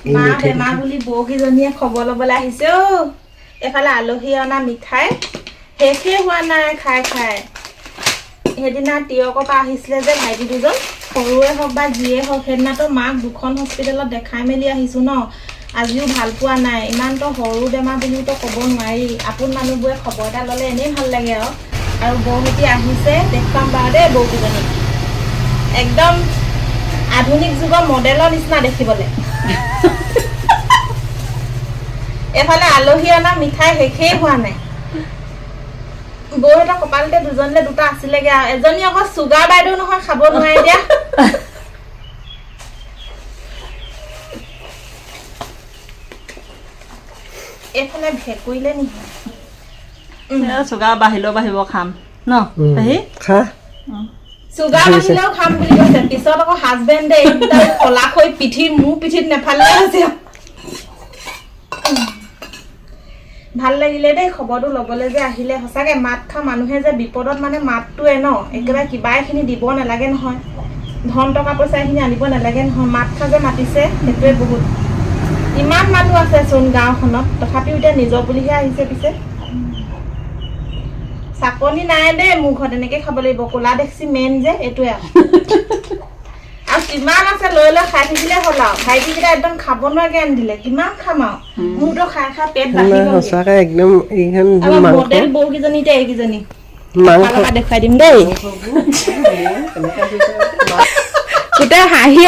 মা বেমাৰ বুলি বৌকেইজনীয়ে খবৰ ল'বলৈ আহিছে অ' এফালে আলহী অনা মিঠাই শেষেই হোৱা নাই খাই খাই সেইদিনা তিয়কৰ পৰা আহিছিলে যে ভাইটি দুজন সৰুৱে হওক বা যিয়ে হওক সেইদিনাতো মাক দুখন হস্পিটেলত দেখাই মেলি আহিছোঁ ন আজিও ভাল পোৱা নাই ইমানতো সৰু বেমাৰ বুলিতো ক'ব নোৱাৰি আপোন মানুহবোৰে খবৰ এটা ল'লে এনেই ভাল লাগে আৰু বৌহঁতি আহিছে দেখুৱাম বাৰু দেই বৌকেইজনী একদম আধুনিক যুগৰ মডেলৰ নিচিনা দেখিবলৈ এফালে আলহী অনা মিঠাই শেষেই হোৱা নাই বৌহঁতৰ কপালতে দুজনলে দুটা আছিলেগে আৰু এজনী আকৌ চুগাৰ বাইদেউ নহয় খাব নোৱাৰে দিয়া এইফালে ভেকুৰিলে নেকি চুগাৰ বাঢ়িব খাম ন পেহী খা চুগাৰ বাঢ়িলেও খাম বুলি কৈছে পিছত আকৌ হাজবেণ্ডে একদম কলা হৈ মোৰ পিঠিত নেফালে আছে ভাল লাগিলে দেই খবৰটো ল'বলৈ যে আহিলে সঁচাকে মাত খা মানুহে যে বিপদত মানে মাতটোৱে ন একেবাৰে কিবা এখিনি দিব নালাগে নহয় ধন টকা পইচা এখিনি আনিব নালাগে নহয় মাত খা যে মাতিছে সেইটোৱে বহুত ইমান মানুহ আছে চোন গাঁওখনত তথাপিও এতিয়া নিজৰ বুলিহে আহিছে পিছে চাকনি নাই দেই মোৰ ঘৰত এনেকে খাব লাগিব ক'লা দেখছি মেইন যে এইটোৱে আৰু কিমান আছে লৈ লৈ খাই থাকিলে হ'ল আৰু ভাইটিকেইটা একদম খাব নোৱাৰাকে আনি দিলে কিমান খাম আৰু মোৰতো খাই খাই পেট বাঢ়ি গ'ল সঁচাকে একদম এইখন মডেল বৌকেইজনী এতিয়া এইকেইজনী মাংস দেখুৱাই দিম দেই গোটেই হাঁহি